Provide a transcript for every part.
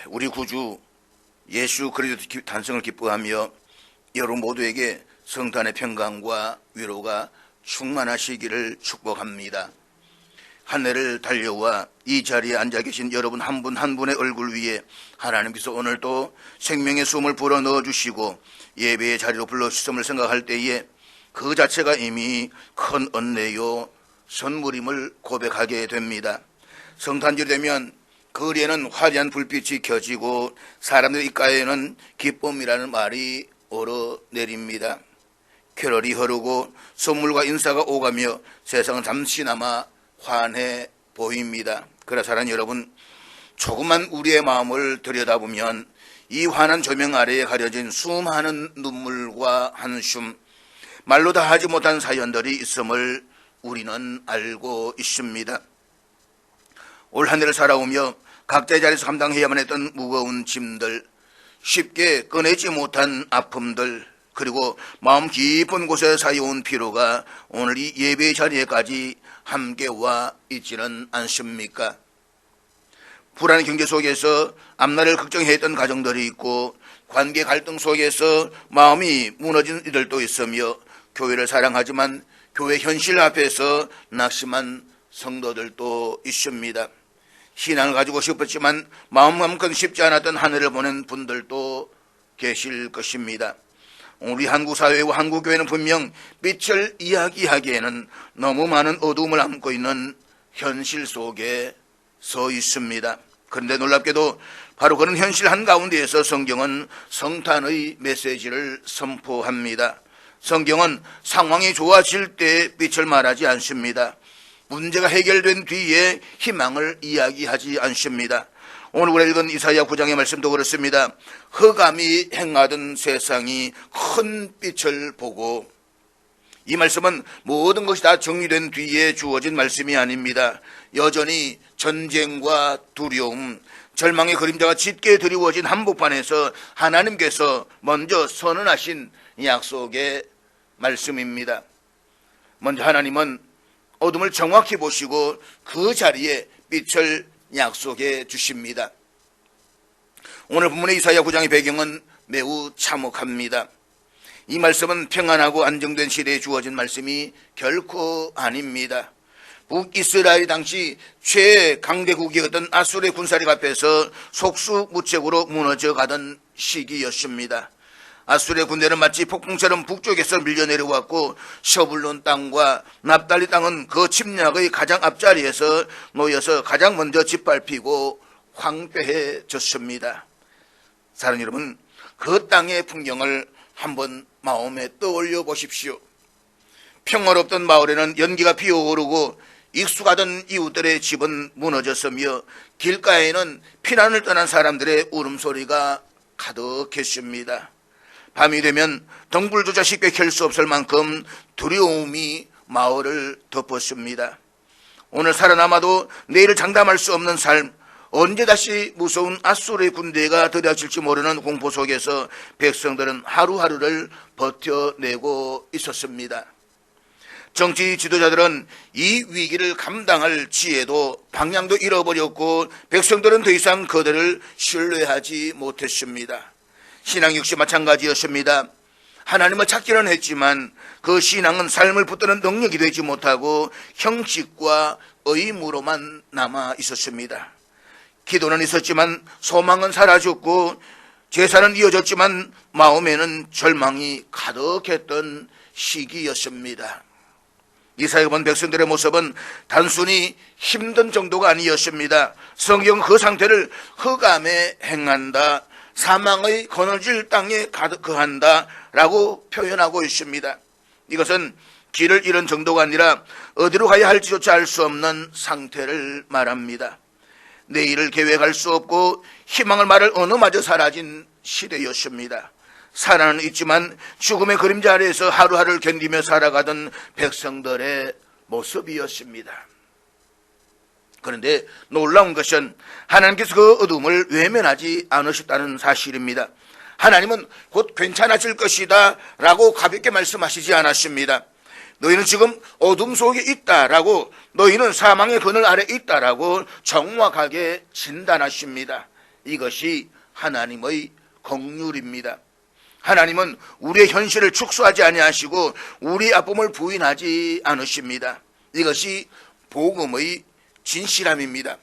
우리 구주 예수 그리스도 탄생을 기뻐하며 여러분 모두에게 성탄의 평강과 위로가 충만하시기를 축복합니다. 한 해를 달려와 이 자리에 앉아 계신 여러분 한 분 한 분의 얼굴 위에 하나님께서 오늘 또 생명의 숨을 불어 넣어주시고 예배의 자리로 불러주심을 생각할 때에 그 자체가 이미 큰 은혜요 선물임을 고백하게 됩니다. 성탄절이 되면 거리에는 화려한 불빛이 켜지고 사람들 입가에는 기쁨이라는 말이 오르내립니다. 캐럴이 흐르고 선물과 인사가 오가며 세상은 잠시나마 환해 보입니다. 그러나 사랑하는 여러분, 조금만 우리의 마음을 들여다보면 이 환한 조명 아래에 가려진 수많은 눈물과 한숨, 말로 다 하지 못한 사연들이 있음을 우리는 알고 있습니다. 올 한 해를 살아오며 각자의 자리에서 감당해야만 했던 무거운 짐들, 쉽게 꺼내지 못한 아픔들, 그리고 마음 깊은 곳에 쌓여온 피로가 오늘 이 예배의 자리에까지 함께 와 있지는 않습니까? 불안한 경제 속에서 앞날을 걱정했던 가정들이 있고 관계 갈등 속에서 마음이 무너진 이들도 있으며 교회를 사랑하지만 교회 현실 앞에서 낙심한 성도들도 있습니다. 신앙을 가지고 싶었지만 마음만큼 쉽지 않았던 한 해를 보낸 분들도 계실 것입니다. 우리 한국 사회와 한국 교회는 분명 빛을 이야기하기에는 너무 많은 어두움을 안고 있는 현실 속에 서 있습니다. 그런데 놀랍게도 바로 그런 현실 한가운데에서 성경은 성탄의 메시지를 선포합니다. 성경은 상황이 좋아질 때 빛을 말하지 않습니다. 문제가 해결된 뒤에 희망을 이야기하지 않습니다. 오늘 우리가 읽은 이사야 9장의 말씀도 그렇습니다. 흑암이 행하던 세상이 큰 빛을 보고, 이 말씀은 모든 것이 다 정리된 뒤에 주어진 말씀이 아닙니다. 여전히 전쟁과 두려움, 절망의 그림자가 짙게 드리워진 한복판에서 하나님께서 먼저 선언하신 약속의 말씀입니다. 먼저 하나님은 어둠을 정확히 보시고 그 자리에 빛을 약속해 주십니다. 오늘 본문의 이사야 9장의 배경은 매우 참혹합니다. 이 말씀은 평안하고 안정된 시대에 주어진 말씀이 결코 아닙니다. 북이스라엘이 당시 최강대국이었던 아수르의 군사력 앞에서 속수무책으로 무너져 가던 시기였습니다. 아수르의 군대는 마치 폭풍처럼 북쪽에서 밀려내려왔고 셔불론 땅과 납달리 땅은 그 침략의 가장 앞자리에서 놓여서 가장 먼저 짓밟히고 황폐해졌습니다. 사랑하는 여러분, 그 땅의 풍경을 한번 마음에 떠올려 보십시오. 평화롭던 마을에는 연기가 피어오르고 익숙하던 이웃들의 집은 무너졌으며 길가에는 피난을 떠난 사람들의 울음소리가 가득했습니다. 밤이 되면 등불조차 쉽게 켤 수 없을 만큼 두려움이 마을을 덮었습니다. 오늘 살아남아도 내일을 장담할 수 없는 삶, 언제 다시 무서운 아수르의 군대가 들여칠지 모르는 공포 속에서 백성들은 하루하루를 버텨내고 있었습니다. 정치 지도자들은 이 위기를 감당할 지혜도 방향도 잃어버렸고 백성들은 더 이상 그들을 신뢰하지 못했습니다. 신앙 역시 마찬가지였습니다. 하나님을 찾기는 했지만 그 신앙은 삶을 붙드는 능력이 되지 못하고 형식과 의무로만 남아 있었습니다. 기도는 있었지만 소망은 사라졌고 제사는 이어졌지만 마음에는 절망이 가득했던 시기였습니다. 이사야가 본 백성들의 모습은 단순히 힘든 정도가 아니었습니다. 성경은 그 상태를 흑암에 행한다, 사망의 거느질 땅에 거한다 라고 표현하고 있습니다. 이것은 길을 잃은 정도가 아니라 어디로 가야 할지조차 알 수 없는 상태를 말합니다. 내일을 계획할 수 없고 희망을 말할 언어마저 사라진 시대였습니다. 살아는 있지만 죽음의 그림자 아래에서 하루하루를 견디며 살아가던 백성들의 모습이었습니다. 그런데 놀라운 것은 하나님께서 그 어둠을 외면하지 않으셨다는 사실입니다. 하나님은 곧 괜찮아질 것이다 라고 가볍게 말씀하시지 않았습니다. 너희는 지금 어둠 속에 있다라고, 너희는 사망의 그늘 아래 있다라고 정확하게 진단하십니다. 이것이 하나님의 긍휼입니다. 하나님은 우리의 현실을 축소하지 아니하시고 우리 아픔을 부인하지 않으십니다. 이것이 복음의 진실함입니다.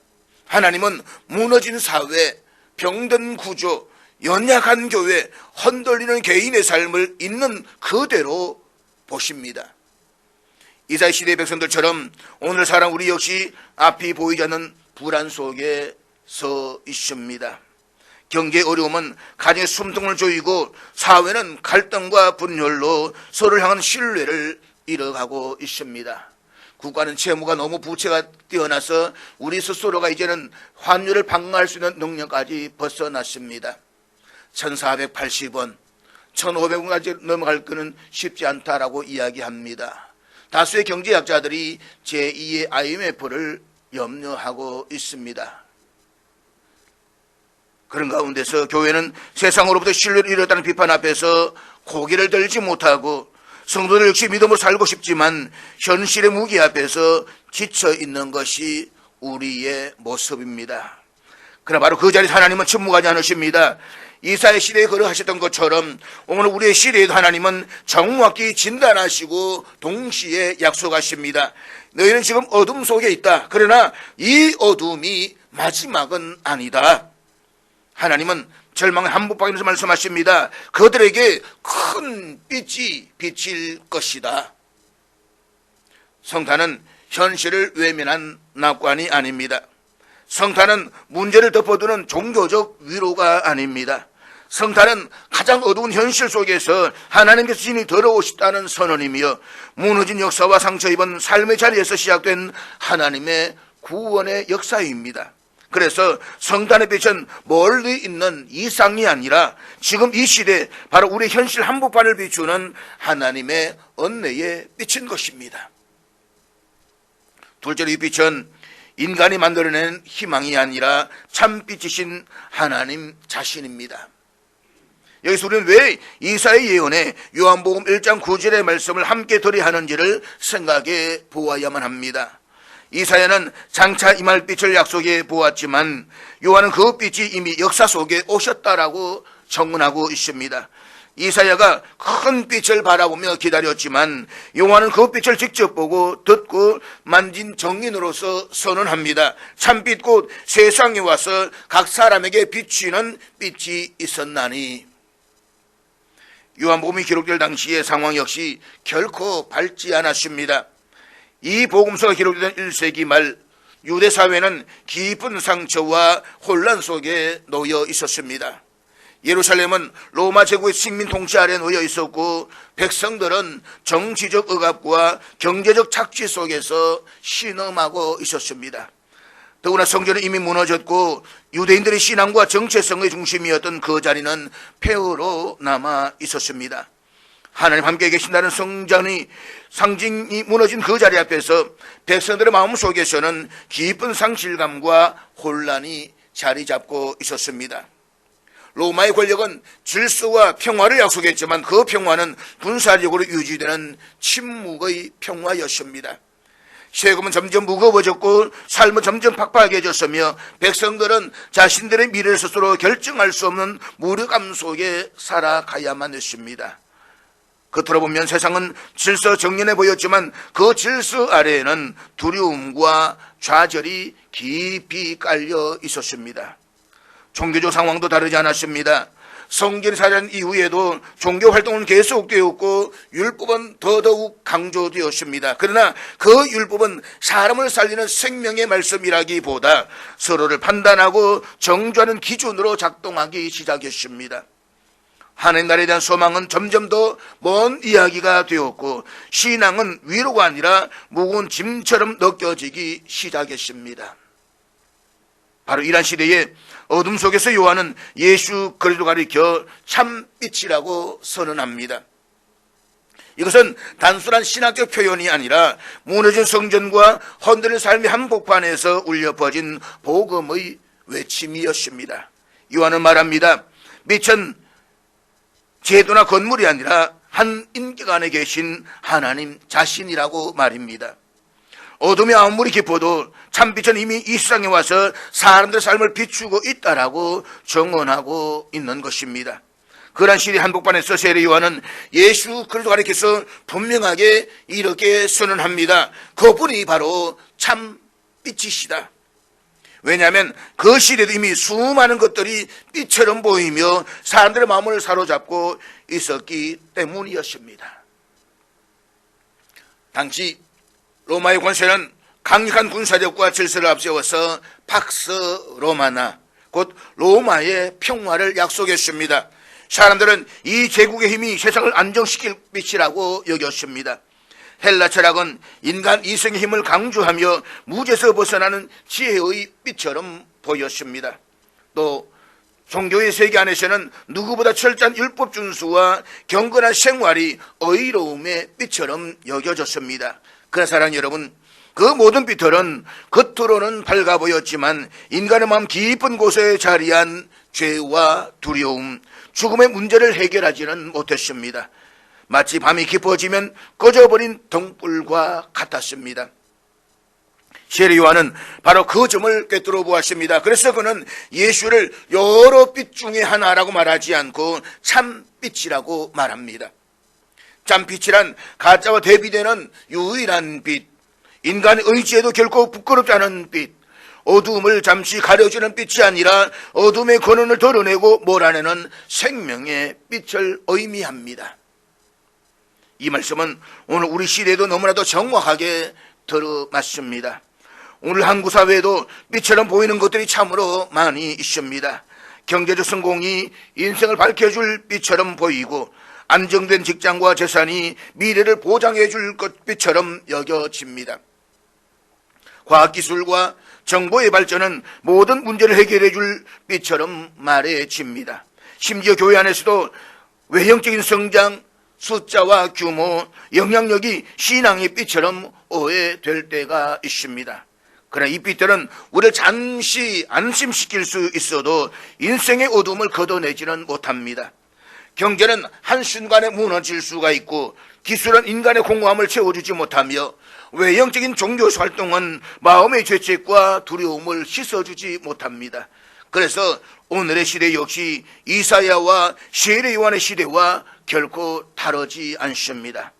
하나님은 무너진 사회, 병든 구조, 연약한 교회, 흔들리는 개인의 삶을 있는 그대로 보십니다. 이사야 시대의 백성들처럼 오늘 살아온 우리 역시 앞이 보이지 않는 불안 속에 서 있습니다. 경제 어려움은 가정의 숨통을 조이고 사회는 갈등과 분열로 서로를 향한 신뢰를 잃어가고 있습니다. 국가는 채무가 너무 부채가 뛰어나서 우리 스스로가 이제는 환율을 방어할 수 있는 능력까지 벗어났습니다. 1480원, 1500원까지 넘어갈 것은 쉽지 않다라고 이야기합니다. 다수의 경제학자들이 제2의 IMF를 염려하고 있습니다. 그런 가운데서 교회는 세상으로부터 신뢰를 잃었다는 비판 앞에서 고개를 들지 못하고 성도들 역시 믿음으로 살고 싶지만 현실의 무기 앞에서 지쳐 있는 것이 우리의 모습입니다. 그러나 바로 그 자리에서 하나님은 침묵하지 않으십니다. 이사야 시대에 걸어하셨던 것처럼 오늘 우리의 시대에도 하나님은 정확히 진단하시고 동시에 약속하십니다. 너희는 지금 어둠 속에 있다. 그러나 이 어둠이 마지막은 아니다. 하나님은 절망의 한복판에서 말씀하십니다. 그들에게 큰 빛이 비칠 것이다. 성탄은 현실을 외면한 낙관이 아닙니다. 성탄은 문제를 덮어두는 종교적 위로가 아닙니다. 성탄은 가장 어두운 현실 속에서 하나님께서 진히 들어오시다는 선언이며 무너진 역사와 상처 입은 삶의 자리에서 시작된 하나님의 구원의 역사입니다. 그래서 성탄의 빛은 멀리 있는 이상이 아니라 지금 이 시대 바로 우리 현실 한복판을 비추는 하나님의 은혜의 빛인 것입니다. 둘째로 이 빛은 인간이 만들어낸 희망이 아니라 참빛이신 하나님 자신입니다. 여기서 우리는 왜 이사야의 예언에 요한복음 1장 9절의 말씀을 함께 들어야 하는지를 생각해 보아야만 합니다. 이사야는 장차 임할 빛을 약속해 보았지만 요한은 그 빛이 이미 역사 속에 오셨다라고 청문하고 있습니다. 이사야가 큰 빛을 바라보며 기다렸지만 요한은 그 빛을 직접 보고 듣고 만진 정인으로서 선언합니다. 참빛 곧 세상에 와서 각 사람에게 비치는 빛이 있었나니. 요한복음이 기록될 당시의 상황 역시 결코 밝지 않았습니다. 이 복음서가 기록된 1세기 말 유대 사회는 깊은 상처와 혼란 속에 놓여 있었습니다. 예루살렘은 로마 제국의 식민 통치 아래에 놓여 있었고 백성들은 정치적 억압과 경제적 착취 속에서 신음하고 있었습니다. 더구나 성전은 이미 무너졌고 유대인들의 신앙과 정체성의 중심이었던 그 자리는 폐허로 남아 있었습니다. 하나님 함께 계신다는 성전이 상징이 무너진 그 자리 앞에서 백성들의 마음속에서는 깊은 상실감과 혼란이 자리 잡고 있었습니다. 로마의 권력은 질서와 평화를 약속했지만 그 평화는 군사력으로 유지되는 침묵의 평화였습니다. 세금은 점점 무거워졌고 삶은 점점 팍팍해졌으며 백성들은 자신들의 미래를 스스로 결정할 수 없는 무력감 속에 살아가야만 했습니다. 겉으로 보면 세상은 질서 정연해 보였지만 그 질서 아래에는 두려움과 좌절이 깊이 깔려 있었습니다. 종교적 상황도 다르지 않았습니다. 성전이 사라진 이후에도 종교 활동은 계속되었고 율법은 더더욱 강조되었습니다. 그러나 그 율법은 사람을 살리는 생명의 말씀이라기보다 서로를 판단하고 정죄하는 기준으로 작동하기 시작했습니다. 하나님 나라에 대한 소망은 점점 더 먼 이야기가 되었고 신앙은 위로가 아니라 무거운 짐처럼 느껴지기 시작했습니다. 바로 이러한 시대에 어둠 속에서 요한은 예수 그리스도를 가리켜 참빛이라고 선언합니다. 이것은 단순한 신학적 표현이 아니라 무너진 성전과 흔들린 삶의 한복판에서 울려 퍼진 복음의 외침이었습니다. 요한은 말합니다. 빛은 제도나 건물이 아니라 한 인격 안에 계신 하나님 자신이라고 말입니다. 어둠이 아무리 깊어도 참빛은 이미 이 세상에 와서 사람들의 삶을 비추고 있다라고 증언하고 있는 것입니다. 그러한 시대 한복판에서 세례 요한은 예수 그리스도 가리켜서 분명하게 이렇게 선언합니다. 그분이 바로 참빛이시다. 왜냐하면 그 시대도 이미 수많은 것들이 빛처럼 보이며 사람들의 마음을 사로잡고 있었기 때문이었습니다. 당시 로마의 권세는 강력한 군사력과 질서를 앞세워서 팍스 로마나, 곧 로마의 평화를 약속했습니다. 사람들은 이 제국의 힘이 세상을 안정시킬 빛이라고 여겼습니다. 헬라 철학은 인간 이성의 힘을 강조하며 무지에서 벗어나는 지혜의 빛처럼 보였습니다. 또 종교의 세계 안에서는 누구보다 철저한 율법 준수와 경건한 생활이 의로움의 빛처럼 여겨졌습니다. 그러나 사랑하는 여러분, 그 모든 빛들은 겉으로는 밝아 보였지만 인간의 마음 깊은 곳에 자리한 죄와 두려움, 죽음의 문제를 해결하지는 못했습니다. 마치 밤이 깊어지면 꺼져버린 등불과 같았습니다. 세례 요한은 바로 그 점을 꿰뚫어 보았습니다. 그래서 그는 예수를 여러 빛 중에 하나라고 말하지 않고 참빛이라고 말합니다. 참빛이란 가짜와 대비되는 유일한 빛, 인간의 의지에도 결코 부끄럽지 않은 빛, 어두움을 잠시 가려주는 빛이 아니라 어둠의 근원을 드러내고 몰아내는 생명의 빛을 의미합니다. 이 말씀은 오늘 우리 시대에도 너무나도 정확하게 들어맞습니다. 오늘 한국 사회에도 빛처럼 보이는 것들이 참으로 많이 있습니다. 경제적 성공이 인생을 밝혀줄 빛처럼 보이고 안정된 직장과 재산이 미래를 보장해 줄 빛처럼 여겨집니다. 과학기술과 정보의 발전은 모든 문제를 해결해 줄 빛처럼 말해집니다. 심지어 교회 안에서도 외형적인 성장, 숫자와 규모, 영향력이 신앙의 빛처럼 오해될 때가 있습니다. 그러나 이 빛들은 우리를 잠시 안심시킬 수 있어도 인생의 어둠을 걷어내지는 못합니다. 경제는 한순간에 무너질 수가 있고 기술은 인간의 공허함을 채워주지 못하며 외형적인 종교 활동은 마음의 죄책과 두려움을 씻어주지 못합니다. 그래서 오늘의 시대 역시 이사야와 세례 요한의 시대와 결코 다르지 않습니다.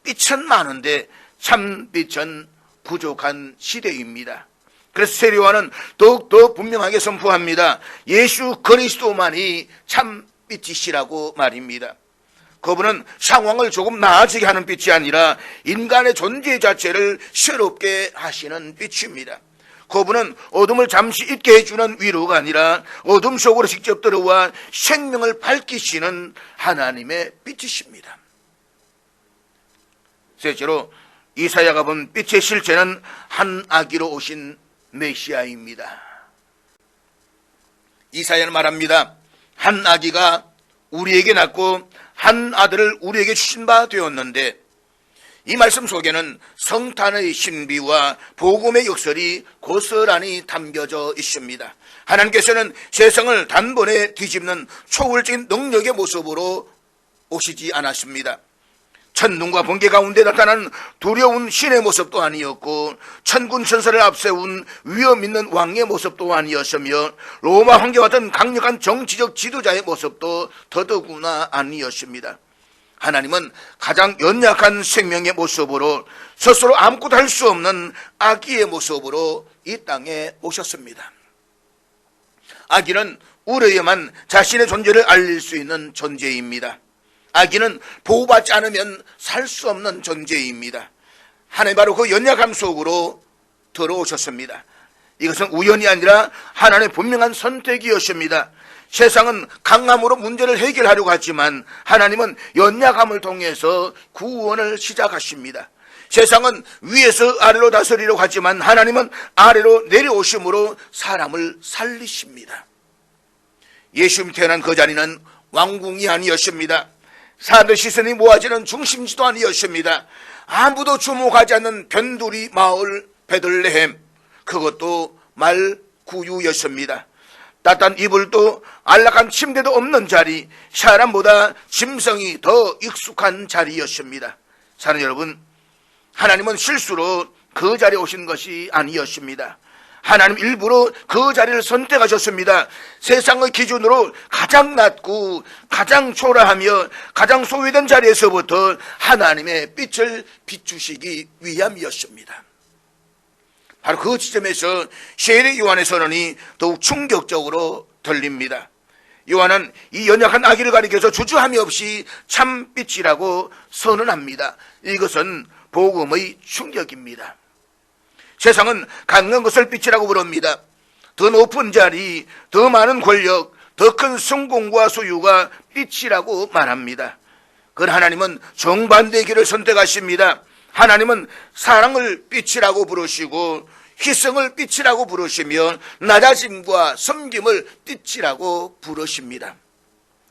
빛은 많은데 참빛은 부족한 시대입니다. 그래서 세례 요한은 더욱더 분명하게 선포합니다. 예수 그리스도만이 참빛이시라고 말입니다. 그분은 상황을 조금 나아지게 하는 빛이 아니라 인간의 존재 자체를 새롭게 하시는 빛입니다. 그분은 어둠을 잠시 잊게 해주는 위로가 아니라 어둠 속으로 직접 들어와 생명을 밝히시는 하나님의 빛이십니다. 셋째로 이사야가 본 빛의 실체는 한 아기로 오신 메시아입니다. 이사야는 말합니다. 한 아기가 우리에게 낳고 한 아들을 우리에게 주신 바 되었는데, 이 말씀 속에는 성탄의 신비와 복음의 역설이 고스란히 담겨져 있습니다. 하나님께서는 세상을 단번에 뒤집는 초월적인 능력의 모습으로 오시지 않았습니다. 천둥과 번개 가운데 나타나는 두려운 신의 모습도 아니었고 천군 천사를 앞세운 위엄 있는 왕의 모습도 아니었으며 로마 황제와 같은 강력한 정치적 지도자의 모습도 더더구나 아니었습니다. 하나님은 가장 연약한 생명의 모습으로 스스로 아무것도 할 수 없는 아기의 모습으로 이 땅에 오셨습니다. 아기는 울어야만 자신의 존재를 알릴 수 있는 존재입니다. 아기는 보호받지 않으면 살 수 없는 존재입니다. 하나님 바로 그 연약함 속으로 들어오셨습니다. 이것은 우연이 아니라 하나님의 분명한 선택이었습니다. 세상은 강함으로 문제를 해결하려고 하지만 하나님은 연약함을 통해서 구원을 시작하십니다. 세상은 위에서 아래로 다스리려고 하지만 하나님은 아래로 내려오심으로 사람을 살리십니다. 예수님이 태어난 그 자리는 왕궁이 아니었습니다. 사람들 시선이 모아지는 중심지도 아니었습니다. 아무도 주목하지 않는 변두리 마을 베들레헴, 그것도 말구유였습니다. 따뜻한 이불도 안락한 침대도 없는 자리, 사람보다 짐승이 더 익숙한 자리였습니다. 사랑하는 여러분, 하나님은 실수로 그 자리에 오신 것이 아니었습니다. 하나님 일부러 그 자리를 선택하셨습니다. 세상의 기준으로 가장 낮고 가장 초라하며 가장 소외된 자리에서부터 하나님의 빛을 비추시기 위함이었습니다. 바로 그 지점에서 세례 요한의 선언이 더욱 충격적으로 들립니다. 요한은 이 연약한 아기를 가리켜서 주저함이 없이 참빛이라고 선언합니다. 이것은 복음의 충격입니다. 세상은 강한 것을 빛이라고 부릅니다. 더 높은 자리, 더 많은 권력, 더 큰 성공과 소유가 빛이라고 말합니다. 그러나 하나님은 정반대의 길을 선택하십니다. 하나님은 사랑을 빛이라고 부르시고 희생을 빛이라고 부르시며 낮아짐과 섬김을 빛이라고 부르십니다.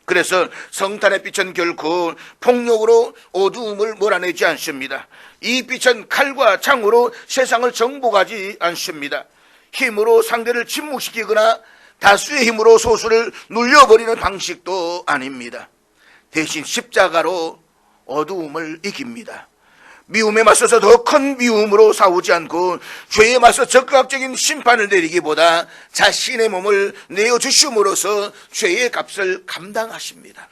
그래서 성탄의 빛은 결코 폭력으로 어두움을 몰아내지 않습니다. 이 빛은 칼과 창으로 세상을 정복하지 않습니다. 힘으로 상대를 침묵시키거나 다수의 힘으로 소수를 눌려버리는 방식도 아닙니다. 대신 십자가로 어두움을 이깁니다. 미움에 맞서서 더 큰 미움으로 싸우지 않고 죄에 맞서 적극적인 심판을 내리기보다 자신의 몸을 내어주심으로써 죄의 값을 감당하십니다.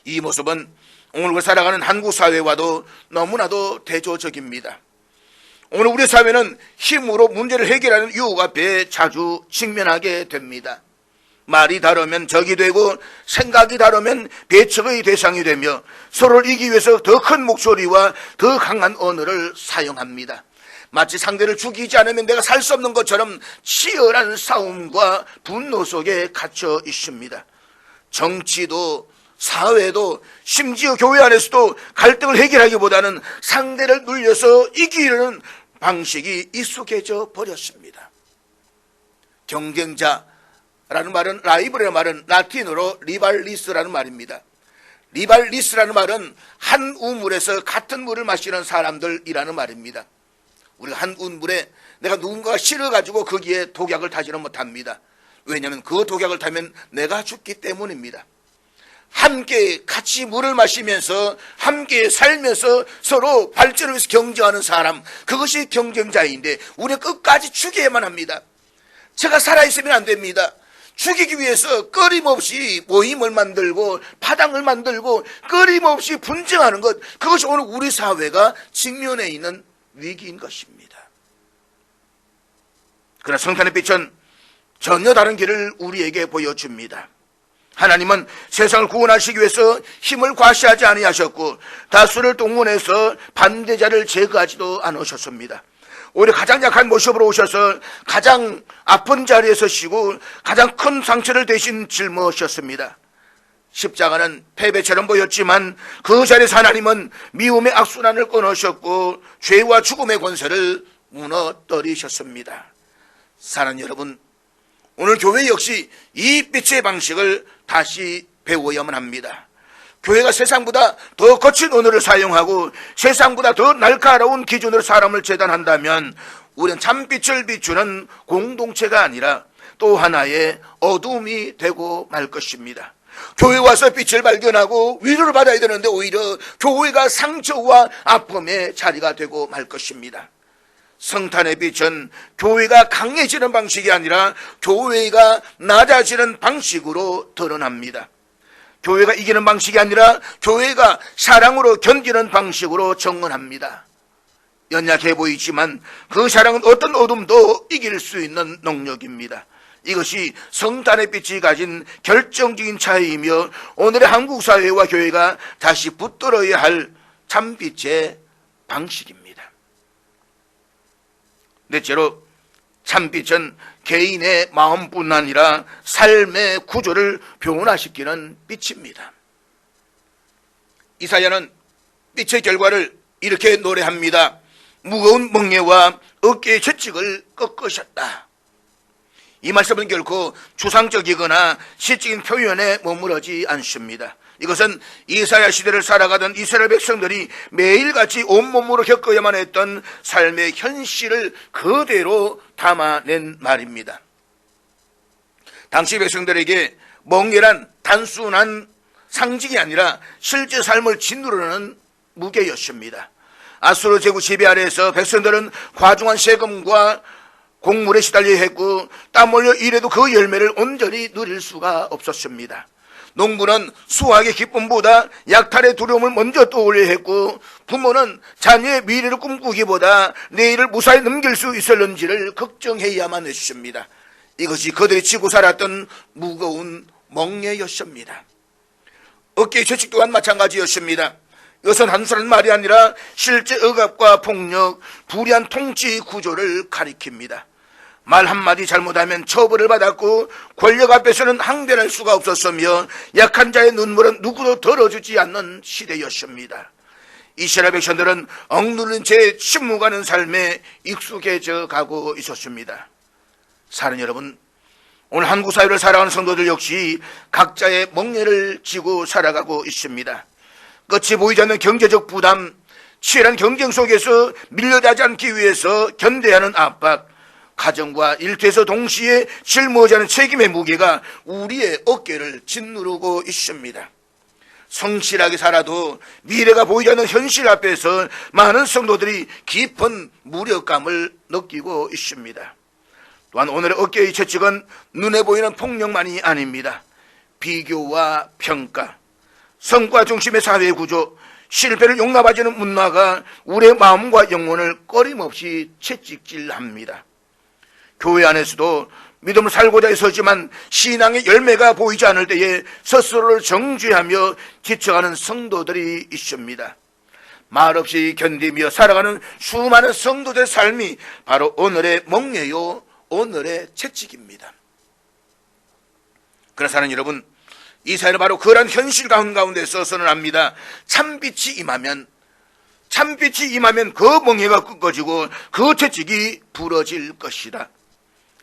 이 모습은 오늘 살아가는 한국 사회와도 너무나도 대조적입니다. 오늘 우리 사회는 힘으로 문제를 해결하는 유혹 앞에 자주 직면하게 됩니다. 말이 다르면 적이 되고 생각이 다르면 배척의 대상이 되며 서로를 이기기 위해서 더 큰 목소리와 더 강한 언어를 사용합니다. 마치 상대를 죽이지 않으면 내가 살 수 없는 것처럼 치열한 싸움과 분노 속에 갇혀 있습니다. 정치도 사회도 심지어 교회 안에서도 갈등을 해결하기보다는 상대를 눌려서 이기려는 방식이 익숙해져 버렸습니다. 경쟁자 라는 말은, 라이벌이라는 말은 라틴어로 리발리스라는 말입니다. 리발리스라는 말은 한 우물에서 같은 물을 마시는 사람들이라는 말입니다. 우리가 한 우물에 내가 누군가가 실어가지고 거기에 독약을 타지는 못합니다. 왜냐하면 그 독약을 타면 내가 죽기 때문입니다. 함께 같이 물을 마시면서 함께 살면서 서로 발전을 위해서 경쟁하는 사람, 그것이 경쟁자인데 우리는 끝까지 죽여야만 합니다. 제가 살아있으면 안 됩니다. 죽이기 위해서 끊임없이 모임을 만들고 파당을 만들고 끊임없이 분쟁하는 것, 그것이 오늘 우리 사회가 직면해 있는 위기인 것입니다. 그러나 성탄의 빛은 전혀 다른 길을 우리에게 보여줍니다. 하나님은 세상을 구원하시기 위해서 힘을 과시하지 아니하셨고 다수를 동원해서 반대자를 제거하지도 않으셨습니다. 오히려 가장 약한 모습으로 오셔서 가장 아픈 자리에 서시고 가장 큰 상처를 대신 짊어지셨습니다. 십자가는 패배처럼 보였지만 그 자리에서 하나님은 미움의 악순환을 끊으셨고 죄와 죽음의 권세를 무너뜨리셨습니다. 사랑하는 여러분, 오늘 교회 역시 이 빛의 방식을 다시 배워야만 합니다. 교회가 세상보다 더 거친 언어를 사용하고 세상보다 더 날카로운 기준으로 사람을 재단한다면 우리는 참빛을 비추는 공동체가 아니라 또 하나의 어둠이 되고 말 것입니다. 교회 와서 빛을 발견하고 위로를 받아야 되는데 오히려 교회가 상처와 아픔의 자리가 되고 말 것입니다. 성탄의 빛은 교회가 강해지는 방식이 아니라 교회가 낮아지는 방식으로 드러납니다. 교회가 이기는 방식이 아니라 교회가 사랑으로 견디는 방식으로 정언합니다. 연약해 보이지만 그 사랑은 어떤 어둠도 이길 수 있는 능력입니다. 이것이 성탄의 빛이 가진 결정적인 차이이며 오늘의 한국 사회와 교회가 다시 붙들어야 할 참빛의 방식입니다. 넷째로, 참빛은 개인의 마음뿐 아니라 삶의 구조를 변화시키는 빛입니다. 이사야는 빛의 결과를 이렇게 노래합니다. 무거운 멍에와 어깨의 채찍을 꺾으셨다. 이 말씀은 결코 추상적이거나 시적인 표현에 머무르지 않습니다. 이것은 이사야 시대를 살아가던 이스라엘 백성들이 매일같이 온몸으로 겪어야만 했던 삶의 현실을 그대로 담아낸 말입니다. 당시 백성들에게 멍에란 단순한 상징이 아니라 실제 삶을 짓누르는 무게였습니다. 아수르 제국 지배 아래에서 백성들은 과중한 세금과 곡물에 시달려야 했고 땀 흘려 일해도 그 열매를 온전히 누릴 수가 없었습니다. 농부는 수확의 기쁨보다 약탈의 두려움을 먼저 떠올려야 했고 부모는 자녀의 미래를 꿈꾸기보다 내일을 무사히 넘길 수 있을는지를 걱정해야만 했습니다. 이것이 그들이 지고 살았던 무거운 멍에였습니다. 어깨의 채찍 또한 마찬가지였습니다. 이것은 단순한 말이 아니라 실제 억압과 폭력, 불의한 통치 구조를 가리킵니다. 말 한마디 잘못하면 처벌을 받았고 권력 앞에서는 항변할 수가 없었으며 약한 자의 눈물은 누구도 덜어주지 않는 시대였습니다. 이스라엘 백성들은 억누른 채 침묵하는 삶에 익숙해져 가고 있었습니다. 사랑하는 여러분, 오늘 한국 사회를 살아가는 성도들 역시 각자의 멍에를 지고 살아가고 있습니다. 끝이 보이지 않는 경제적 부담, 치열한 경쟁 속에서 밀려나지 않기 위해서 견뎌야 하는 압박, 가정과 일터에서 동시에 짊어지지 않은 책임의 무게가 우리의 어깨를 짓누르고 있습니다. 성실하게 살아도 미래가 보이지 않는 현실 앞에서 많은 성도들이 깊은 무력감을 느끼고 있습니다. 또한 오늘의 어깨의 채찍은 눈에 보이는 폭력만이 아닙니다. 비교와 평가, 성과 중심의 사회 구조, 실패를 용납하지 않는 문화가 우리의 마음과 영혼을 끊임없이 채찍질합니다. 교회 안에서도 믿음을 살고자 애쓰지만 신앙의 열매가 보이지 않을 때에 스스로를 정죄하며 지쳐가는 성도들이 있습니다. 말없이 견디며 살아가는 수많은 성도들의 삶이 바로 오늘의 멍에요, 오늘의 채찍입니다. 그러나 사랑하는 여러분, 이 사회는 바로 그러한 현실 가운데서 선언합니다. 참빛이 임하면 그 멍에가 꺾어지고 그 채찍이 부러질 것이다.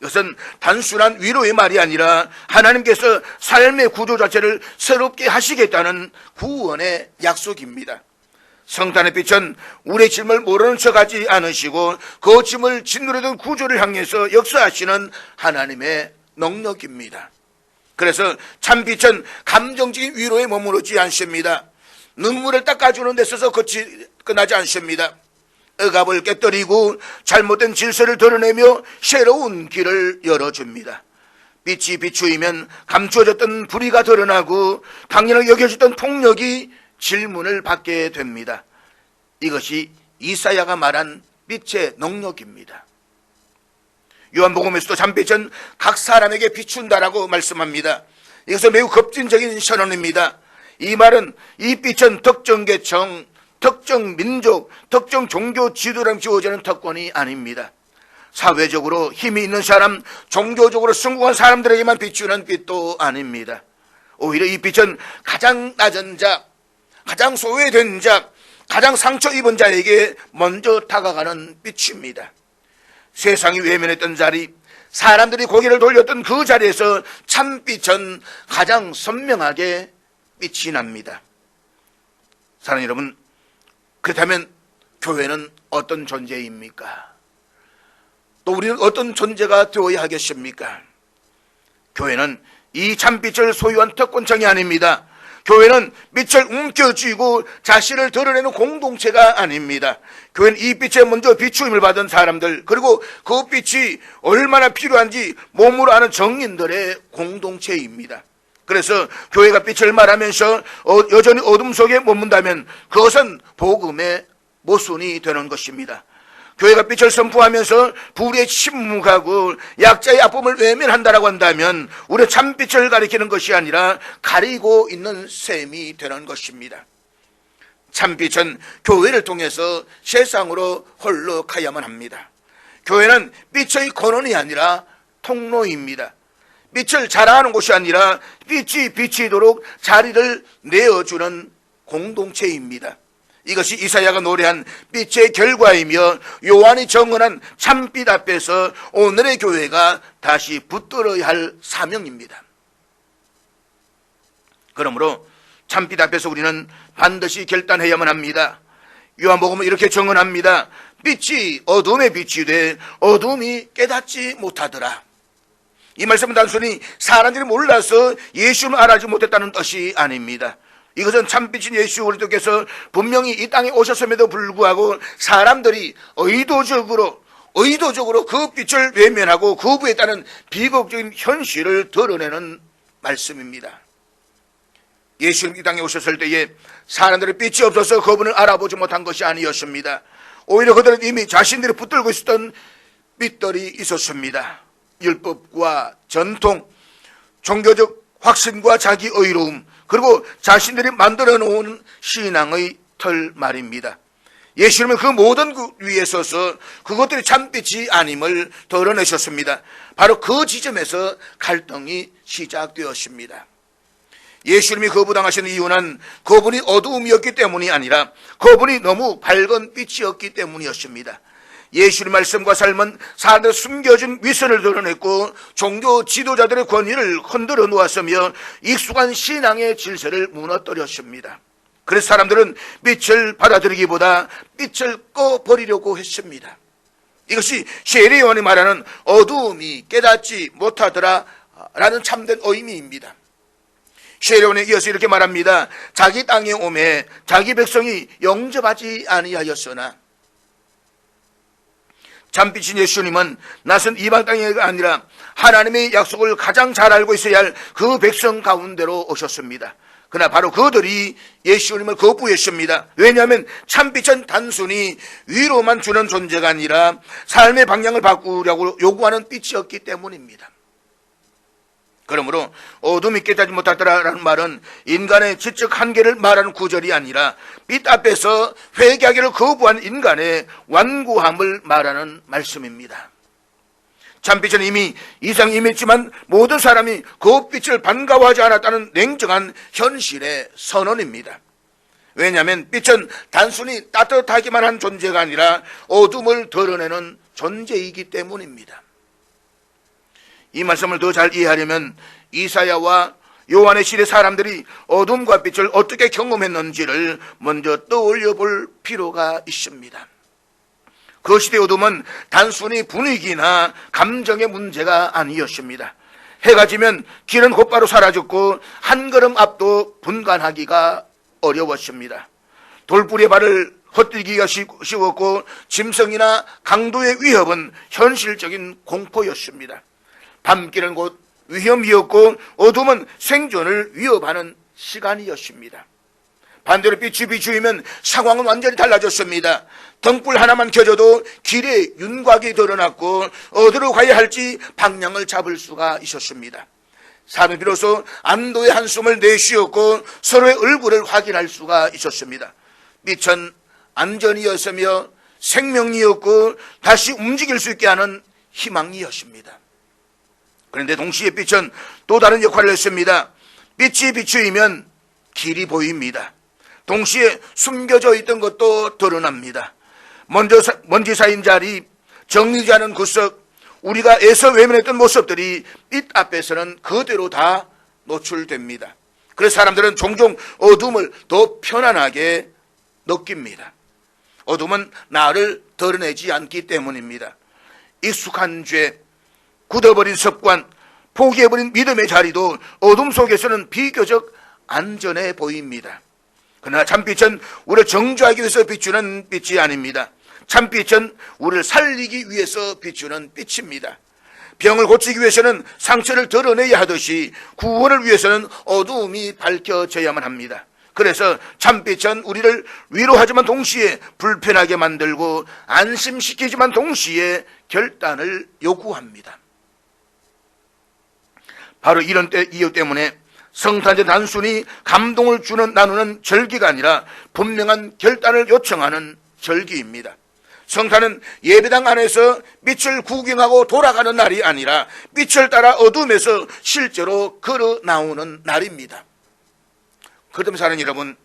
이것은 단순한 위로의 말이 아니라 하나님께서 삶의 구조 자체를 새롭게 하시겠다는 구원의 약속입니다. 성탄의 빛은 우리의 짐을 모르는 척하지 않으시고 그 짐을 짓누르던 구조를 향해서 역사하시는 하나님의 능력입니다. 그래서 참빛은 감정적인 위로에 머무르지 않습니다. 눈물을 닦아주는 데 있어서 끝나지 않습니다. 억압을 깨뜨리고 잘못된 질서를 드러내며 새로운 길을 열어줍니다. 빛이 비추이면 감추어졌던 불의가 드러나고 당연하게 여겨졌던 폭력이 질문을 받게 됩니다. 이것이 이사야가 말한 빛의 능력입니다. 요한복음에서도 참빛은 각 사람에게 비춘다라고 말씀합니다. 이것은 매우 급진적인 선언입니다. 이 말은 이 빛은 특정 계층, 특정 민족, 특정 종교 지도랑 지어지는 특권이 아닙니다. 사회적으로 힘이 있는 사람, 종교적으로 성공한 사람들에게만 비추는 빛도 아닙니다. 오히려 이 빛은 가장 낮은 자, 가장 소외된 자, 가장 상처 입은 자에게 먼저 다가가는 빛입니다. 세상이 외면했던 자리, 사람들이 고개를 돌렸던 그 자리에서 참빛은 가장 선명하게 빛이 납니다. 사랑하는 여러분, 그렇다면 교회는 어떤 존재입니까? 또 우리는 어떤 존재가 되어야 하겠습니까? 교회는 이 참빛을 소유한 특권층이 아닙니다. 교회는 빛을 움켜쥐고 자신을 드러내는 공동체가 아닙니다. 교회는 이 빛에 먼저 비추임을 받은 사람들, 그리고 그 빛이 얼마나 필요한지 몸으로 아는 정인들의 공동체입니다. 그래서 교회가 빛을 말하면서 여전히 어둠 속에 머문다면 그것은 복음의 모순이 되는 것입니다. 교회가 빛을 선포하면서 불의에 침묵하고 약자의 아픔을 외면한다라고 한다면 우리의 참빛을 가리키는 것이 아니라 가리고 있는 셈이 되는 것입니다. 참빛은 교회를 통해서 세상으로 흘러가야만 합니다. 교회는 빛의 근원이 아니라 통로입니다. 빛을 자랑하는 곳이 아니라 빛이 비치도록 자리를 내어주는 공동체입니다. 이것이 이사야가 노래한 빛의 결과이며 요한이 정언한 참빛 앞에서 오늘의 교회가 다시 붙들어야 할 사명입니다. 그러므로 참빛 앞에서 우리는 반드시 결단해야만 합니다. 요한복음은 이렇게 정언합니다. 빛이 어둠에 빛이 돼 어둠이 깨닫지 못하더라. 이 말씀은 단순히 사람들이 몰라서 예수를 알아지 못했다는 뜻이 아닙니다. 이것은 참빛인 예수 그리스도께서 분명히 이 땅에 오셨음에도 불구하고 사람들이 의도적으로 그 빛을 외면하고 거부에 따른 비극적인 현실을 드러내는 말씀입니다. 예수님 이 땅에 오셨을 때에 사람들의 빛이 없어서 그분을 알아보지 못한 것이 아니었습니다. 오히려 그들은 이미 자신들이 붙들고 있었던 빛들이 있었습니다. 율법과 전통, 종교적 확신과 자기 의로움, 그리고 자신들이 만들어 놓은 신앙의 틀 말입니다. 예수님은 그 모든 위에 서서 그것들이 참빛이 아님을 드러내셨습니다. 바로 그 지점에서 갈등이 시작되었습니다. 예수님이 거부당하신 이유는 그분이 어두움이었기 때문이 아니라 그분이 너무 밝은 빛이었기 때문이었습니다. 예수님 말씀과 삶은 사람들의 숨겨진 위선을 드러냈고 종교 지도자들의 권위를 흔들어 놓았으며 익숙한 신앙의 질서를 무너뜨렸습니다. 그래서 사람들은 빛을 받아들이기보다 빛을 꺼버리려고 했습니다. 이것이 세례 요한이 말하는 어두움이 깨닫지 못하더라 라는 참된 의미입니다. 세례 요한에 이어서 이렇게 말합니다. 자기 땅에 오매 자기 백성이 영접하지 아니하였으나, 참빛인 예수님은 낯선 이방 땅이 아니라 하나님의 약속을 가장 잘 알고 있어야 할 그 백성 가운데로 오셨습니다. 그러나 바로 그들이 예수님을 거부했습니다. 왜냐하면 참빛은 단순히 위로만 주는 존재가 아니라 삶의 방향을 바꾸려고 요구하는 빛이었기 때문입니다. 그러므로 어둠이 깨닫지 못하더라라는 말은 인간의 지적 한계를 말하는 구절이 아니라 빛 앞에서 회개하기를 거부한 인간의 완고함을 말하는 말씀입니다. 참빛은 이미 이상이 임했지만 모든 사람이 그 빛을 반가워하지 않았다는 냉정한 현실의 선언입니다. 왜냐하면 빛은 단순히 따뜻하기만 한 존재가 아니라 어둠을 드러내는 존재이기 때문입니다. 이 말씀을 더 잘 이해하려면 이사야와 요한의 시대 사람들이 어둠과 빛을 어떻게 경험했는지를 먼저 떠올려 볼 필요가 있습니다. 그 시대의 어둠은 단순히 분위기나 감정의 문제가 아니었습니다. 해가 지면 길은 곧바로 사라졌고 한 걸음 앞도 분간하기가 어려웠습니다. 돌뿌리에 발을 헛디기가 쉬웠고 짐승이나 강도의 위협은 현실적인 공포였습니다. 밤길은 곧 위험이었고 어둠은 생존을 위협하는 시간이었습니다. 반대로 빛이 비추이면 상황은 완전히 달라졌습니다. 등불 하나만 켜져도 길에 윤곽이 드러났고 어디로 가야 할지 방향을 잡을 수가 있었습니다. 사람이 비로소 안도의 한숨을 내쉬었고 서로의 얼굴을 확인할 수가 있었습니다. 빛은 안전이었으며 생명이었고 다시 움직일 수 있게 하는 희망이었습니다. 그런데 동시에 빛은 또 다른 역할을 했습니다. 빛이 비추이면 길이 보입니다. 동시에 숨겨져 있던 것도 드러납니다. 먼지 쌓인 자리, 정리지 않은 구석, 우리가 애써 외면했던 모습들이 빛 앞에서는 그대로 다 노출됩니다. 그래서 사람들은 종종 어둠을 더 편안하게 느낍니다. 어둠은 나를 드러내지 않기 때문입니다. 익숙한 죄, 굳어버린 습관, 포기해버린 믿음의 자리도 어둠 속에서는 비교적 안전해 보입니다. 그러나 참빛은 우리를 정죄하기 위해서 비추는 빛이 아닙니다. 참빛은 우리를 살리기 위해서 비추는 빛입니다. 병을 고치기 위해서는 상처를 드러내야 하듯이 구원을 위해서는 어두움이 밝혀져야만 합니다. 그래서 참빛은 우리를 위로하지만 동시에 불편하게 만들고 안심시키지만 동시에 결단을 요구합니다. 바로 이런 이유 때문에 성탄절은 단순히 감동을 나누는 절기가 아니라 분명한 결단을 요청하는 절기입니다. 성탄은 예배당 안에서 빛을 구경하고 돌아가는 날이 아니라 빛을 따라 어둠에서 실제로 걸어 나오는 날입니다. 그렇다면 사랑하는 여러분,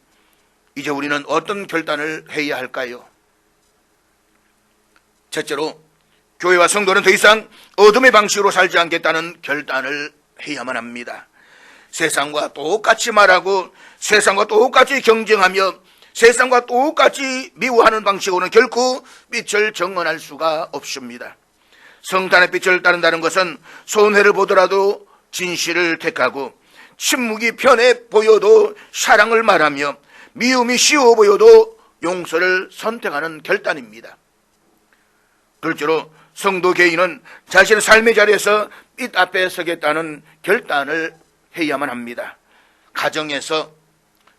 이제 우리는 어떤 결단을 해야 할까요? 첫째로, 교회와 성도는 더 이상 어둠의 방식으로 살지 않겠다는 결단을 해야만 합니다. 세상과 똑같이 말하고 세상과 똑같이 경쟁하며 세상과 똑같이 미워하는 방식으로는 결코 빛을 정언할 수가 없습니다. 성탄의 빛을 따른다는 것은 손해를 보더라도 진실을 택하고 침묵이 편해 보여도 사랑을 말하며 미움이 쉬워 보여도 용서를 선택하는 결단입니다. 둘째로 성도 개인은 자신의 삶의 자리에서 빛 앞에 서겠다는 결단을 해야만 합니다. 가정에서,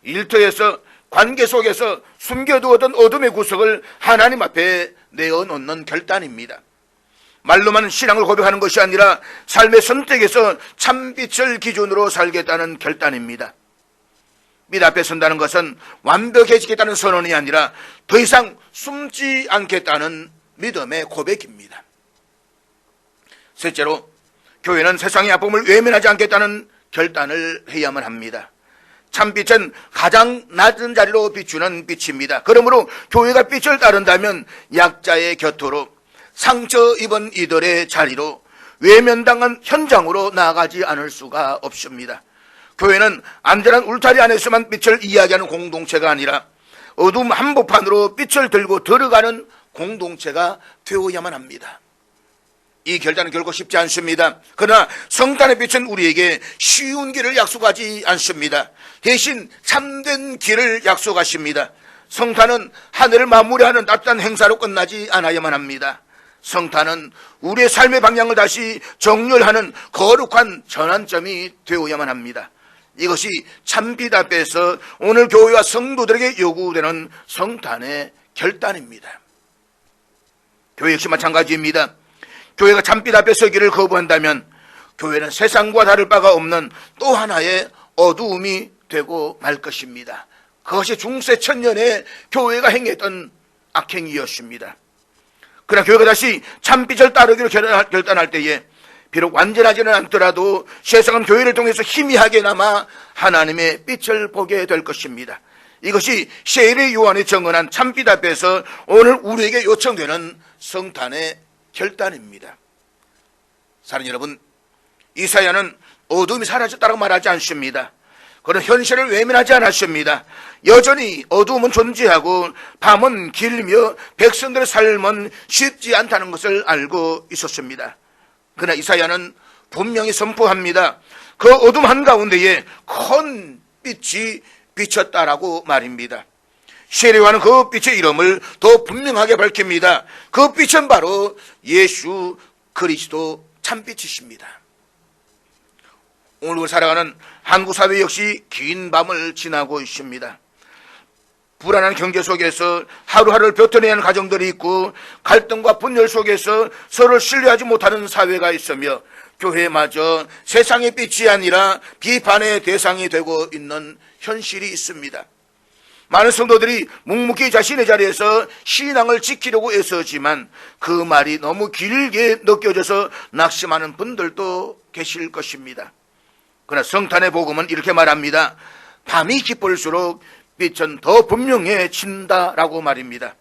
일터에서, 관계 속에서 숨겨두었던 어둠의 구석을 하나님 앞에 내어놓는 결단입니다. 말로만 신앙을 고백하는 것이 아니라 삶의 선택에서 참빛을 기준으로 살겠다는 결단입니다. 빛 앞에 선다는 것은 완벽해지겠다는 선언이 아니라 더 이상 숨지 않겠다는 믿음의 고백입니다. 셋째로, 교회는 세상의 아픔을 외면하지 않겠다는 결단을 해야만 합니다. 참빛은 가장 낮은 자리로 비추는 빛입니다. 그러므로 교회가 빛을 따른다면 약자의 곁으로, 상처 입은 이들의 자리로, 외면당한 현장으로 나아가지 않을 수가 없습니다. 교회는 안전한 울타리 안에서만 빛을 이야기하는 공동체가 아니라 어둠 한복판으로 빛을 들고 들어가는 공동체가 되어야만 합니다. 이 결단은 결코 쉽지 않습니다. 그러나 성탄의 빛은 우리에게 쉬운 길을 약속하지 않습니다. 대신 참된 길을 약속하십니다. 성탄은 하늘을 마무리하는 따뜻한 행사로 끝나지 않아야만 합니다. 성탄은 우리의 삶의 방향을 다시 정렬하는 거룩한 전환점이 되어야만 합니다. 이것이 참빛 앞에서 오늘 교회와 성도들에게 요구되는 성탄의 결단입니다. 교회 역시 마찬가지입니다. 교회가 참빛 앞에 서기를 거부한다면 교회는 세상과 다를 바가 없는 또 하나의 어두움이 되고 말 것입니다. 그것이 중세 천년에 교회가 행했던 악행이었습니다. 그러나 교회가 다시 참빛을 따르기로 결단할 때에 비록 완전하지는 않더라도 세상은 교회를 통해서 희미하게나마 하나님의 빛을 보게 될 것입니다. 이것이 세례 요한이 정언한 참빛 앞에서 오늘 우리에게 요청되는 성탄의 결단입니다. 사랑하는 여러분, 이사야는 어둠이 사라졌다고 말하지 않습니다. 그런 현실을 외면하지 않았습니다. 여전히 어둠은 존재하고 밤은 길며 백성들의 삶은 쉽지 않다는 것을 알고 있었습니다. 그러나 이사야는 분명히 선포합니다. 그 어둠 한가운데에 큰 빛이 비쳤다라고 말입니다. 세례요한은 그 빛의 이름을 더 분명하게 밝힙니다. 그 빛은 바로 예수 그리스도 참빛이십니다. 오늘 살아가는 한국 사회 역시 긴 밤을 지나고 있습니다. 불안한 경제 속에서 하루하루를 버텨내야 하는 가정들이 있고 갈등과 분열 속에서 서로를 신뢰하지 못하는 사회가 있으며 교회마저 세상의 빛이 아니라 비판의 대상이 되고 있는 현실이 있습니다. 많은 성도들이 묵묵히 자신의 자리에서 신앙을 지키려고 애쓰지만 그 말이 너무 길게 느껴져서 낙심하는 분들도 계실 것입니다. 그러나 성탄의 복음은 이렇게 말합니다. 밤이 깊을수록 빛은 더 분명해진다라고 말입니다.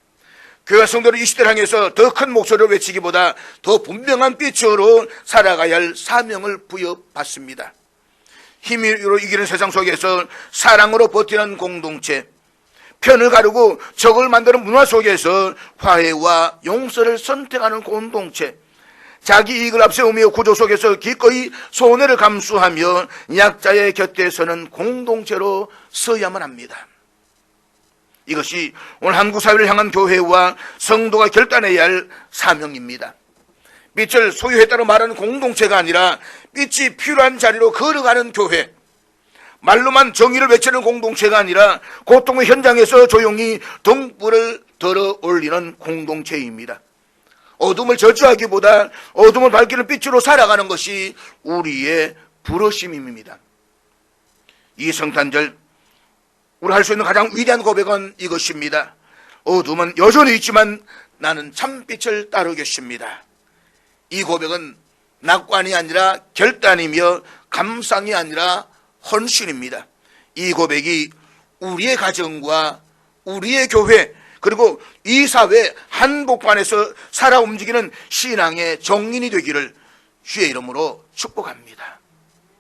교회 성도는 이 시대를 향해서 더 큰 목소리로 외치기보다 더 분명한 빛으로 살아가야 할 사명을 부여받습니다. 힘으로 이기는 세상 속에서 사랑으로 버티는 공동체, 편을 가르고 적을 만드는 문화 속에서 화해와 용서를 선택하는 공동체, 자기 이익을 앞세우며 구조 속에서 기꺼이 손해를 감수하며 약자의 곁에 서는 공동체로 서야만 합니다. 이것이 오늘 한국 사회를 향한 교회와 성도가 결단해야 할 사명입니다. 빛을 소유했다고 말하는 공동체가 아니라 빛이 필요한 자리로 걸어가는 교회, 말로만 정의를 외치는 공동체가 아니라 고통의 현장에서 조용히 등불을 들어 올리는 공동체입니다. 어둠을 저주하기보다 어둠을 밝히는 빛으로 살아가는 것이 우리의 부르심입니다. 이 성탄절 우리 할 수 있는 가장 위대한 고백은 이것입니다. 어둠은 여전히 있지만 나는 참빛을 따르겠습니다. 이 고백은 낙관이 아니라 결단이며 감상이 아니라 헌신입니다. 이 고백이 우리의 가정과 우리의 교회 그리고 이 사회 한복판에서 살아 움직이는 신앙의 정인이 되기를 주의 이름으로 축복합니다.